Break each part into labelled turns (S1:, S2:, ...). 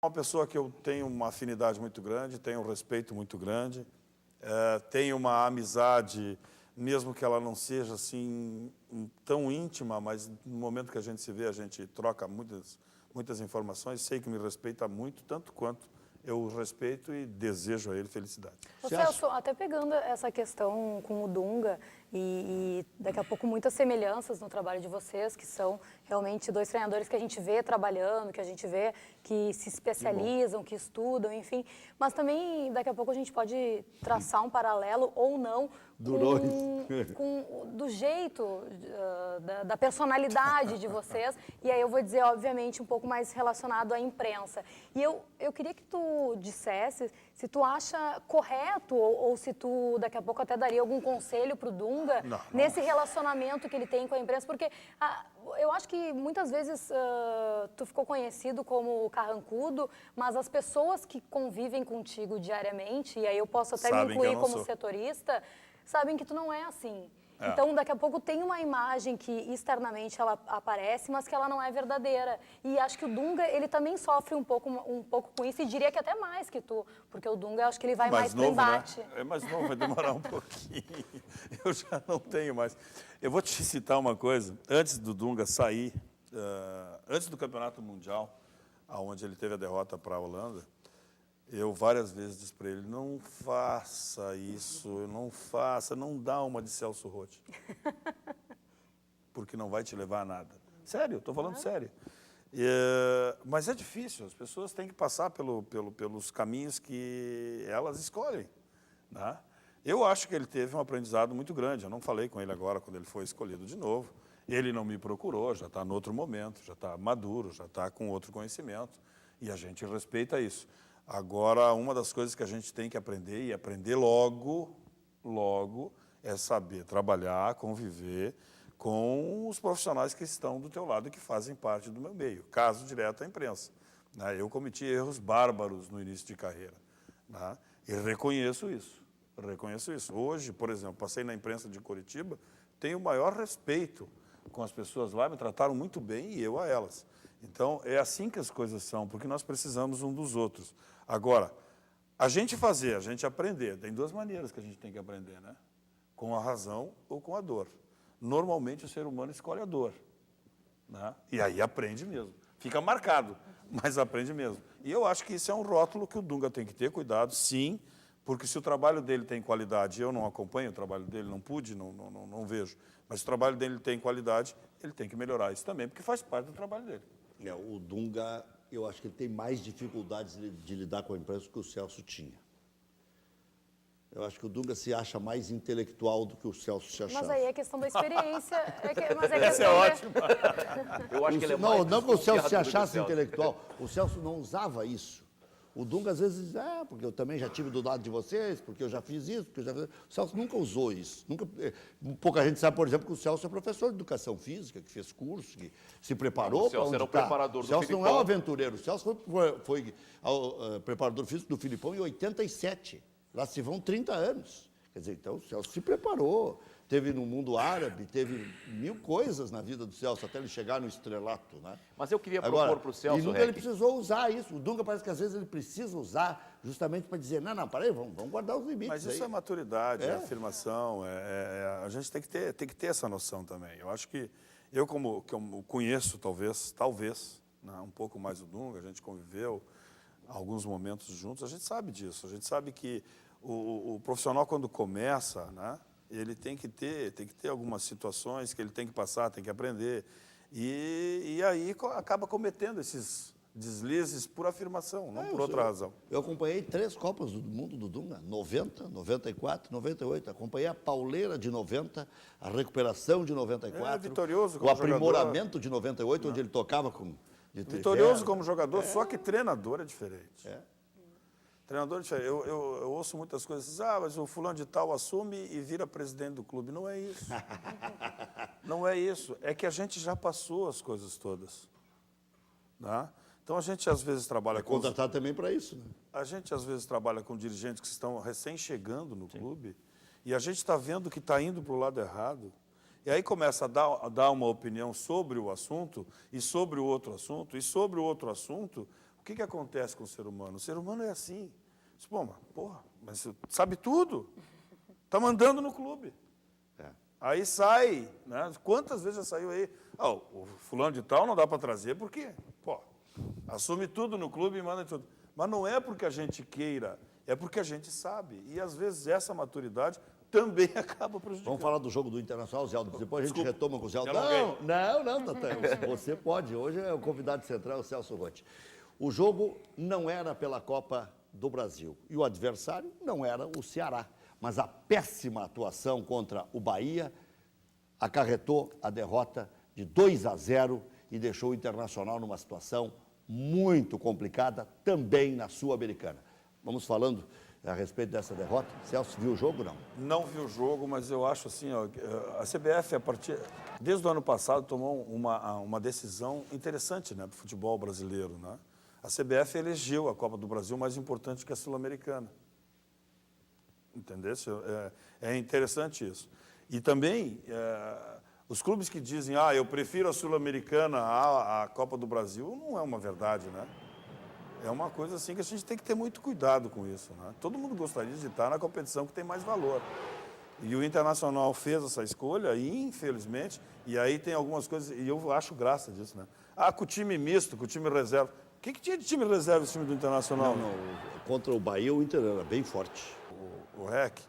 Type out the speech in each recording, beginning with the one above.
S1: Uma pessoa que eu tenho uma afinidade muito grande, tenho um respeito muito grande, tenho uma amizade, mesmo que ela não seja assim tão íntima, mas no momento que a gente se vê, a gente troca muitas informações, sei que me respeita muito, tanto quanto eu o respeito e desejo a ele felicidade.
S2: Ô, Celso, até pegando essa questão com o Dunga e daqui a pouco muitas semelhanças no trabalho de vocês, que são realmente dois treinadores que a gente vê trabalhando, que a gente vê que se especializam, que estudam, enfim. Mas também daqui a pouco a gente pode traçar um paralelo ou não do jeito, da personalidade de vocês. E aí eu vou dizer, obviamente, um pouco mais relacionado à imprensa. E eu queria que tu dissesse se tu acha correto ou se tu daqui a pouco até daria algum conselho para o Dunga nesse relacionamento que ele tem com a imprensa, porque eu acho que muitas vezes tu ficou conhecido como carrancudo, mas as pessoas que convivem contigo diariamente, e aí eu posso até me incluir como setorista, sabem que tu não é assim. Então, daqui a pouco tem uma imagem que externamente ela aparece, mas que ela não é verdadeira. E acho que o Dunga, ele também sofre um pouco com isso, e diria que até mais que tu, porque o Dunga, acho que ele vai mais pro embate.
S1: Né? É mais novo, vai demorar um pouquinho. Eu já não tenho mais. Eu vou te citar uma coisa. Antes do Dunga sair, antes do Campeonato Mundial, onde ele teve a derrota para a Holanda, eu várias vezes disse para ele, não faça isso, não dá uma de Celso Roth. Porque não vai te levar a nada. Sério, estou falando sério. Mas é difícil, as pessoas têm que passar pelos caminhos que elas escolhem. Né? Eu acho que ele teve um aprendizado muito grande, eu não falei com ele agora quando ele foi escolhido de novo. Ele não me procurou, já está em outro momento, já está maduro, já está com outro conhecimento. E a gente respeita isso. Agora, uma das coisas que a gente tem que aprender, e aprender logo, é saber trabalhar, conviver com os profissionais que estão do teu lado e que fazem parte do meu meio. Caso direto à imprensa. Eu cometi erros bárbaros no início de carreira. E reconheço isso. Hoje, por exemplo, passei na imprensa de Curitiba, tenho o maior respeito com as pessoas lá, me trataram muito bem e eu a elas. Então, é assim que as coisas são, porque nós precisamos um dos outros. Agora, a gente aprender, tem duas maneiras que a gente tem que aprender, né? Com a razão ou com a dor. Normalmente, o ser humano escolhe a dor. Né? E aí aprende mesmo. Fica marcado, mas aprende mesmo. E eu acho que isso é um rótulo que o Dunga tem que ter cuidado, sim, porque se o trabalho dele tem qualidade, eu não acompanho o trabalho dele, não pude, não vejo, mas se o trabalho dele tem qualidade, ele tem que melhorar isso também, porque faz parte do trabalho dele.
S3: O Dunga, eu acho que ele tem mais dificuldades de lidar com a imprensa que o Celso tinha. Eu acho que o Dunga se acha mais intelectual do que o Celso se achava.
S2: Mas aí é questão da experiência.
S1: Essa é ótima.
S4: Eu acho que ele é mais
S3: não que o Celso se
S4: desconfiado do que o
S3: achasse
S4: Celso.
S3: intelectual. O Celso não usava isso. O Dunga, às vezes, diz, porque eu também já tive do lado de vocês, porque eu já fiz isso, porque eu já fiz... O Celso nunca usou isso. Pouca gente sabe, por exemplo, que o Celso é professor de educação física, que fez curso, que se preparou para onde está. O Celso era o preparador do Filipão. O Celso não é um aventureiro. O Celso foi preparador físico do Filipão em 87. Lá se vão 30 anos. Quer dizer, então o Celso se preparou. Teve no mundo árabe, teve mil coisas na vida do Celso, até ele chegar no estrelato, né?
S4: Mas eu queria propor para o Celso,
S3: E nunca ele precisou usar isso. O Dunga parece que às vezes ele precisa usar justamente para dizer, não, peraí, vamos guardar os limites.
S1: Mas isso é maturidade, é afirmação, a gente tem que ter essa noção também. Eu acho que eu como conheço, talvez, né, um pouco mais o Dunga, a gente conviveu alguns momentos juntos, a gente sabe disso. A gente sabe que o profissional, quando começa, né, ele tem que ter algumas situações que ele tem que passar, tem que aprender. E aí acaba cometendo esses deslizes por afirmação, não por outra razão.
S3: Eu acompanhei 3 Copas do Mundo do Dunga, 90, 94, 98. Acompanhei a pauleira de 90, a recuperação de 94.
S1: Vitorioso como
S3: o aprimoramento de 98, onde ele tocava com...
S1: Vitorioso como jogador, só que treinador é diferente. Treinador é diferente. Eu ouço muitas coisas, mas o fulano de tal assume e vira presidente do clube. Não é isso. Não é isso. É que a gente já passou as coisas todas. Né? Então, a gente às vezes trabalha com...
S3: contratado também para isso, né?
S1: A gente às vezes trabalha com dirigentes que estão recém-chegando no clube e a gente está vendo que está indo para o lado errado. E aí começa a dar uma opinião sobre o assunto e sobre o outro assunto e sobre o outro assunto O que acontece com o ser humano? O ser humano é assim. Pô, mas você sabe tudo. Está mandando no clube. Aí sai, né? Quantas vezes já saiu aí? O fulano de tal não dá para trazer, por quê? Pô, assume tudo no clube e manda tudo. Mas não é porque a gente queira, é porque a gente sabe. E às vezes essa maturidade também acaba prejudicando.
S3: Vamos falar do jogo do Internacional, Zé. Depois a gente retoma com o Zé. Não, Tatã. Você pode. Hoje é o convidado central, o Celso Rotti. O jogo não era pela Copa do Brasil. E o adversário não era o Ceará. Mas a péssima atuação contra o Bahia acarretou a derrota de 2-0 e deixou o Internacional numa situação muito complicada, também na Sul-Americana. Vamos falando a respeito dessa derrota. Celso, viu o jogo, não?
S1: Não vi o jogo, mas eu acho assim, a CBF, desde o ano passado, tomou uma decisão interessante, né, para o futebol brasileiro, né? A CBF elegeu a Copa do Brasil mais importante que a Sul-Americana. Entendeu? É interessante isso. E também, os clubes que dizem, eu prefiro a Sul-Americana à Copa do Brasil, não é uma verdade, né? É uma coisa assim que a gente tem que ter muito cuidado com isso, né? Todo mundo gostaria de estar na competição que tem mais valor. E o Internacional fez essa escolha, e infelizmente, e aí tem algumas coisas, e eu acho graça disso, né? Com o time misto, com o time reserva. O que tinha de time reserva esse time do Internacional?
S3: Não. Contra o Bahia, o Inter era bem forte.
S1: O REC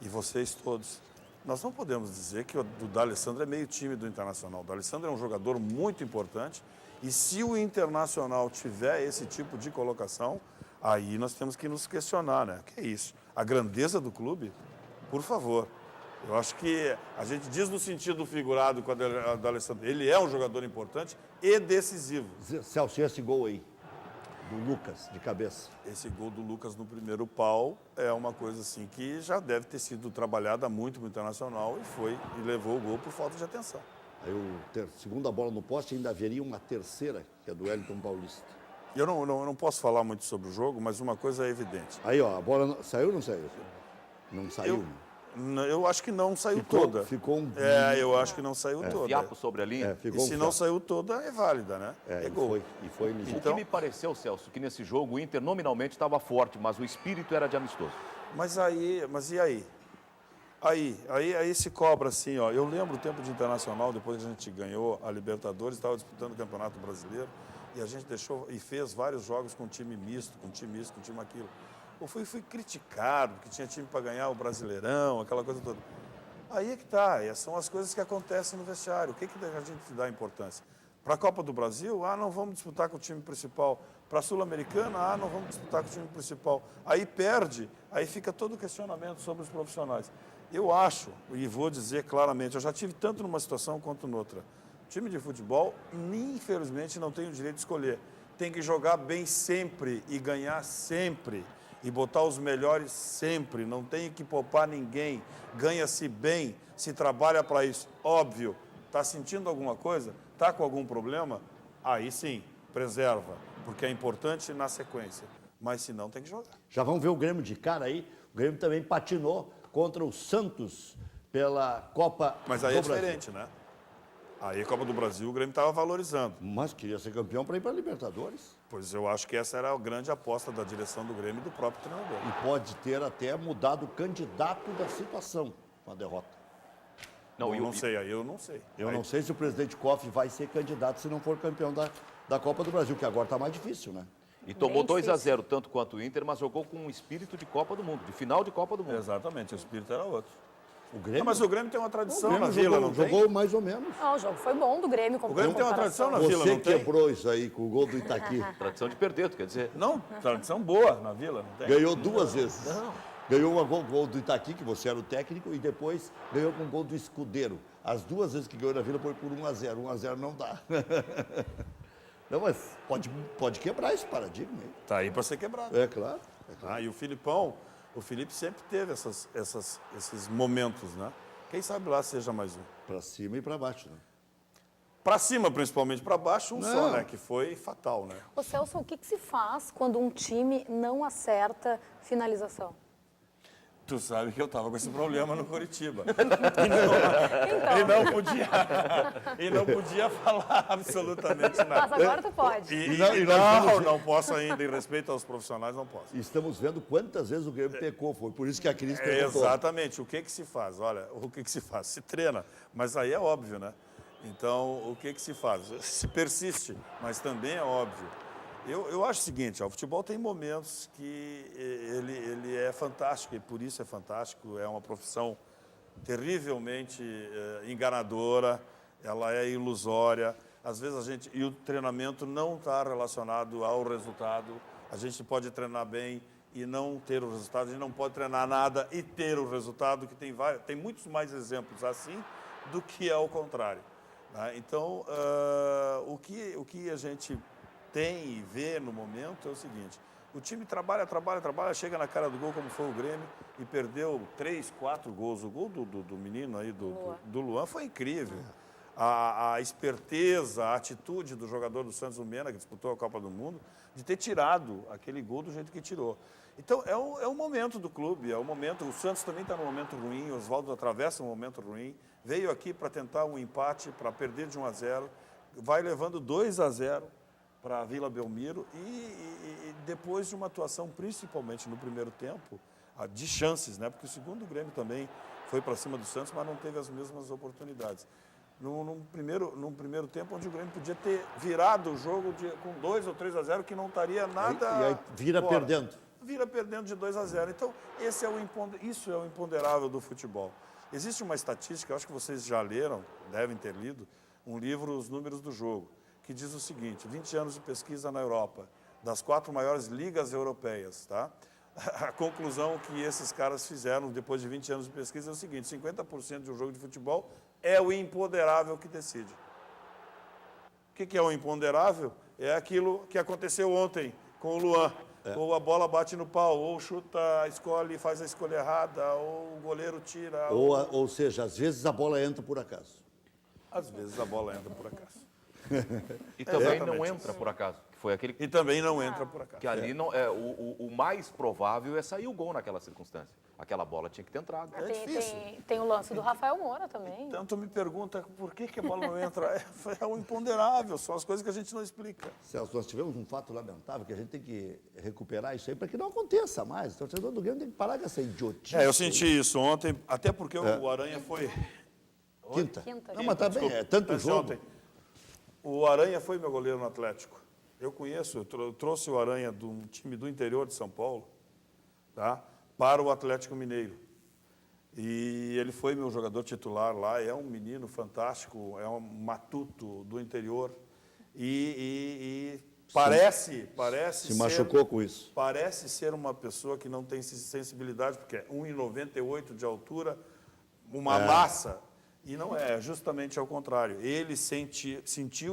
S1: e vocês todos, nós não podemos dizer que o D'Alessandro é meio time do Internacional. O D'Alessandro é um jogador muito importante e se o Internacional tiver esse tipo de colocação, aí nós temos que nos questionar, né? Que é isso? A grandeza do clube? Por favor. Eu acho que a gente diz no sentido figurado com o D'Alessandro, ele é um jogador importante e decisivo.
S3: Celso, esse gol aí, do Lucas, de cabeça.
S1: Esse gol do Lucas no primeiro pau é uma coisa assim que já deve ter sido trabalhada muito no Internacional e levou o gol por falta de atenção.
S3: Aí segunda bola no poste ainda haveria uma terceira, que é do Wellington Paulista.
S1: Eu não posso falar muito sobre o jogo, mas uma coisa é evidente.
S3: Aí, a bola saiu ou não saiu? Não saiu?
S1: Eu acho que não saiu toda.
S3: Ficou
S1: eu acho que não saiu toda.
S4: Fiapo sobre a linha.
S1: E se não saiu toda, é válida, né?
S3: É
S1: gol.
S3: E foi
S4: O que me pareceu, Celso, que nesse jogo o Inter nominalmente estava forte, mas o espírito era de amistoso.
S1: Mas e aí? Aí se cobra assim, ó. Eu lembro o tempo de Internacional, depois que a gente ganhou a Libertadores, estava disputando o Campeonato Brasileiro, e a gente deixou e fez vários jogos com time misto, com time isso, com time aquilo. Eu fui criticado, porque tinha time para ganhar o Brasileirão, aquela coisa toda. Aí é que tá, são as coisas que acontecem no vestiário. O que a gente dá importância? Para a Copa do Brasil, não vamos disputar com o time principal. Para a Sul-Americana, não vamos disputar com o time principal. Aí perde, aí fica todo o questionamento sobre os profissionais. Eu acho, e vou dizer claramente, eu já tive tanto numa situação quanto noutra. O time de futebol, infelizmente, não tem o direito de escolher. Tem que jogar bem sempre e ganhar sempre. E botar os melhores sempre, não tem que poupar ninguém, ganha-se bem, se trabalha para isso. Óbvio, está sentindo alguma coisa, está com algum problema, aí sim, preserva, porque é importante na sequência. Mas se não, tem que jogar.
S3: Já vamos ver o Grêmio de cara aí. O Grêmio também patinou contra o Santos pela Copa do Brasil.
S1: Mas aí é diferente, né? Aí a Copa do Brasil o Grêmio estava valorizando.
S3: Mas queria ser campeão para ir para a Libertadores.
S1: Pois eu acho que essa era a grande aposta da direção do Grêmio e do próprio treinador.
S3: E pode ter até mudado o candidato da situação com a derrota.
S1: Eu não sei.
S3: Eu não sei se o presidente Koff vai ser candidato se não for campeão da Copa do Brasil, que agora está mais difícil, né?
S4: E tomou 2-0, tanto quanto o Inter, mas jogou com um espírito de Copa do Mundo, de final de Copa do Mundo.
S1: Exatamente, o espírito era outro.
S3: O Grêmio?
S1: Mas o Grêmio tem uma tradição
S3: na Vila, não tem? Jogou mais ou menos.
S2: Não, o jogo foi bom do Grêmio.
S1: O Grêmio tem uma tradição na Vila, não tem?
S3: Você quebrou isso aí com o gol do Itaqui.
S4: Tradição de perder, quer dizer.
S1: Não, tradição boa na Vila, não tem?
S3: Ganhou duas vezes. Não. Ganhou um gol do Itaqui, que você era o técnico, e depois ganhou com o gol do Escudeiro. As duas vezes que ganhou na Vila foi por 1-0. 1-0 não dá. Não, mas pode quebrar esse paradigma aí.
S1: Tá aí para ser quebrado.
S3: É claro.
S1: E o Felipe sempre teve esses momentos, né? Quem sabe lá seja mais um.
S3: Para cima e para baixo, né?
S1: Para cima, principalmente, para baixo, só, né? Que foi fatal, né?
S2: Ô Celso, o que se faz quando um time não acerta finalização?
S1: Tu sabe que eu estava com esse problema no Coritiba.
S2: Então,
S1: E não podia falar absolutamente
S2: mas
S1: nada.
S2: agora tu pode.
S1: Não posso ainda, em respeito aos profissionais, não posso.
S3: Estamos vendo quantas vezes o Grêmio pecou, foi por isso que a crise perguntou.
S1: Exatamente. O que se faz? Olha, o que se faz? Se treina, mas aí é óbvio, né? Então, o que se faz? Se persiste, mas também é óbvio. Eu acho o seguinte, ó, o futebol tem momentos que ele é fantástico, e por isso é fantástico, é uma profissão terrivelmente enganadora, ela é ilusória, às vezes e o treinamento não está relacionado ao resultado, a gente pode treinar bem e não ter o resultado, a gente não pode treinar nada e ter o resultado, que tem muitos mais exemplos assim do que ao contrário. Né? Então, o que a gente tem e vê no momento é o seguinte, o time trabalha, chega na cara do gol, como foi o Grêmio, e perdeu 3, 4 gols. O gol do menino aí, do Luan, foi incrível. A esperteza, a atitude do jogador do Santos, o Mena, que disputou a Copa do Mundo, de ter tirado aquele gol do jeito que tirou. Então, é o momento do clube, é o momento. O Santos também está num momento ruim, o Oswaldo atravessa um momento ruim, veio aqui para tentar um empate, para perder de 1-0, vai levando 2-0 para a Vila Belmiro e depois de uma atuação, principalmente no primeiro tempo, de chances, né? Porque o segundo Grêmio também foi para cima do Santos, mas não teve as mesmas oportunidades. Num primeiro tempo, onde o Grêmio podia ter virado o jogo com 2 ou 3-0, que não estaria nada.
S3: E aí vira
S1: fora.
S3: perdendo.
S1: Vira perdendo de 2-0. Então, isso é o imponderável do futebol. Existe uma estatística, eu acho que vocês já leram, devem ter lido, um livro, Os Números do Jogo, que diz o seguinte, 20 anos de pesquisa na Europa, das 4 maiores ligas europeias, tá? A conclusão que esses caras fizeram depois de 20 anos de pesquisa é o seguinte, 50% de um jogo de futebol é o imponderável que decide. O que é o imponderável? É aquilo que aconteceu ontem com o Luan. Ou a bola bate no pau, ou chuta, faz a escolha errada, ou o goleiro tira.
S3: Ou seja, às vezes a bola entra por acaso.
S1: Às vezes a bola entra por acaso.
S4: E também
S1: Exatamente
S4: não entra por acaso. Que foi aquele
S1: E também não entra por acaso.
S4: que ali não, o mais provável é sair o gol naquela circunstância. Aquela bola tinha que ter entrado.
S2: Tem o lance do Rafael Moura também.
S1: Então, tu me pergunta por que a bola não entra. É o imponderável, são as coisas que a gente não explica.
S3: Celso, nós tivemos um fato lamentável que a gente tem que recuperar isso aí para que não aconteça mais. O torcedor do Grêmio tem que parar com essa idiotice.
S1: Eu senti isso ontem, até porque o Aranha foi...
S3: Quinta.
S2: Quinta.
S3: Não, mas tá bem, é tanto
S1: Antes de
S3: jogo.
S1: ontem. O Aranha foi meu goleiro no Atlético. Eu conheço, eu trouxe o Aranha de um time do interior de São Paulo, tá? Para o Atlético Mineiro. E ele foi meu jogador titular lá, é um menino fantástico, é um matuto do interior. E parece
S3: Se machucou com isso.
S1: Parece ser uma pessoa que não tem sensibilidade, porque é 1,98 de altura, uma massa. E não é, justamente ao contrário. Ele sentiu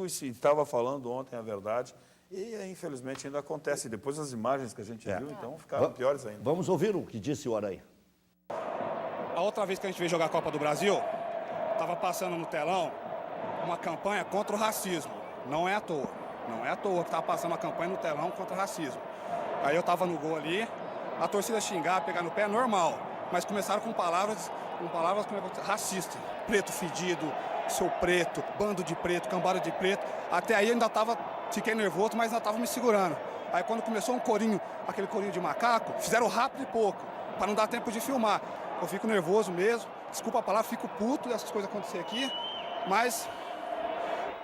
S1: e estava falando ontem a verdade. E, infelizmente, ainda acontece. Depois as imagens que a gente viu, então, ficaram piores ainda.
S3: Vamos ouvir o que disse o Aranha.
S5: A outra vez que a gente veio jogar a Copa do Brasil, estava passando no telão uma campanha contra o racismo. Não é à toa. Não é à toa que estava passando uma campanha no telão contra o racismo. Aí eu estava no gol ali, a torcida xingar, pegar no pé, normal. Mas começaram com palavras racistas. Preto fedido, seu preto, bando de preto, cambada de preto. Até aí eu ainda fiquei nervoso, mas ainda estava me segurando. Aí quando começou um corinho, aquele corinho de macaco, fizeram rápido e pouco, para não dar tempo de filmar. Eu fico nervoso mesmo, desculpa a palavra, fico puto dessas coisas acontecer aqui, mas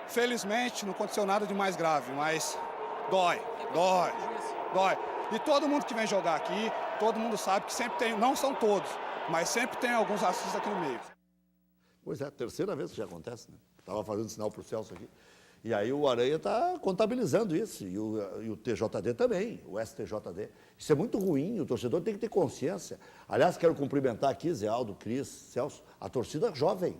S5: felizmente não aconteceu nada de mais grave, mas dói. E todo mundo que vem jogar aqui, todo mundo sabe que sempre tem, não são todos, mas sempre tem alguns racistas aqui no meio.
S3: Pois é, a terceira vez que já acontece, né? Estava fazendo sinal para o Celso aqui. E aí o Aranha está contabilizando isso, e o TJD também, o STJD. Isso é muito ruim, o torcedor tem que ter consciência. Aliás, quero cumprimentar aqui, Zé Aldo, Cris, Celso, a torcida jovem.